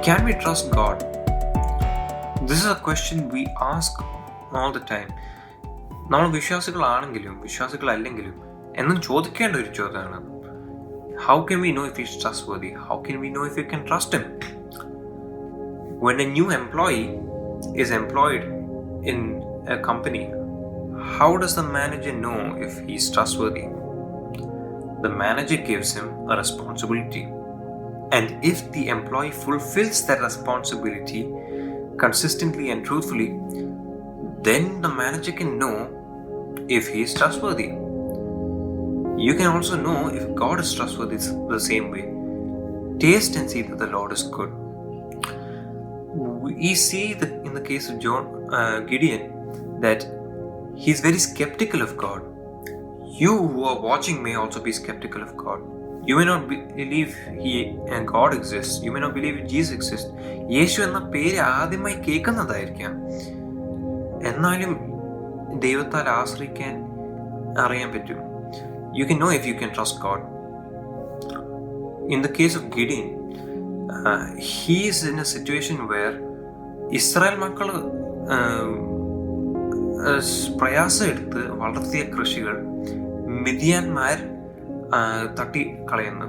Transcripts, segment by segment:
Can we trust God? This is a question we ask all the time. നമ്മൾ വിശ്വാസികളാണെങ്കിലും വിശ്വാസികളല്ലെങ്കിലും എന്നും ചോദിക്കേണ്ട ഒരു ചോദ്യമാണ്. How can we know if he's trustworthy? How can we know if we can trust him? When a new employee is employed in a company, how does the manager know if he's trustworthy? The manager gives him a responsibility. And if the employee fulfills that responsibility consistently and truthfully, then the manager can know if he is trustworthy. You can also know if God is trustworthy the same way. Taste and see that the Lord is good. We see that in the case of Gideon, that he's very skeptical of God. You who are watching may also be skeptical of God. You may not believe God exists. You may not believe Jesus exists. യേശു എന്ന പേര് ആദ്യമായി കേൾക്കുന്നതായിരിക്കാം. എന്നാലും ദൈവത്താൽ ആശ്രയിക്കാൻ അറിയാൻ പറ്റും. You can know if you can trust God. In the case of Gideon, he is in a situation where Israel മക്കൾ പ്രയാസം എടുത്ത് വളർത്തിയ കൃഷികൾ മിദ്യാന്മാർ തട്ടി കളയുന്നു.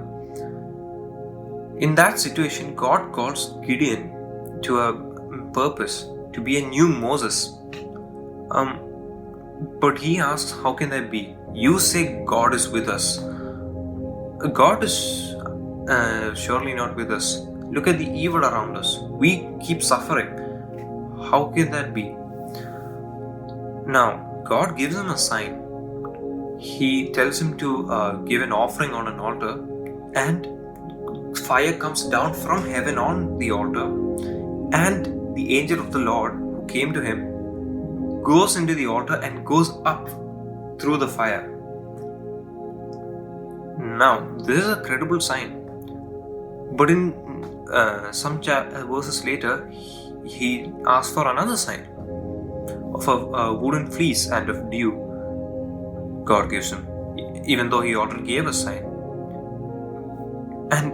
In that situation, God calls Gideon to a purpose, to be a new Moses. But he asks, how can that be? You say God is with us. God is surely not with us. Look at the evil around us. We keep suffering. How can that be? Now, God gives him a sign. He tells him to give an offering on an altar, and fire comes down from heaven on the altar, and the angel of the Lord who came to him goes into the altar and goes up through the fire. Now, this is a credible sign. But in some verses later, he asks for another sign of a wooden fleece and of dew. God gives him, even though he already gave a sign. And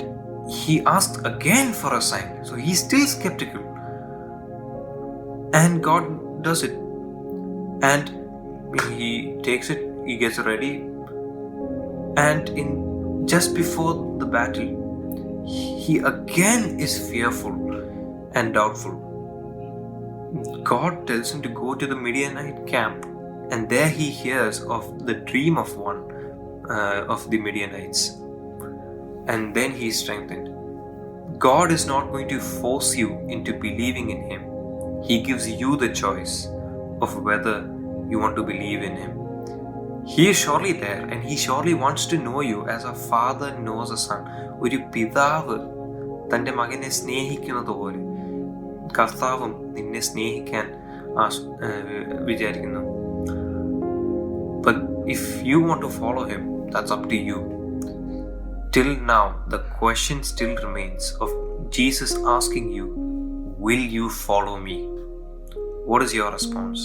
he asked again for a sign. So he's still skeptical. And God does it. And he takes it, he gets ready. And just before the battle, he again is fearful and doubtful. God tells him to go to the Midianite camp. And there he hears of the dream of one of the Midianites. And then he is strengthened. God is not going to force you into believing in him. He gives you the choice of whether you want to believe in him. He is surely there, and he surely wants to know you as a father knows a son. ഒരു പിതാവ് തൻ്റെ മകനെ സ്നേഹിക്കുന്നത് പോലെ കർത്താവും നിന്നെ സ്നേഹിക്കാൻ വിചാരിക്കുന്നു. But if you want to follow him, that's up to you. Till now, the question still remains of Jesus asking you, will you follow me? What is your response?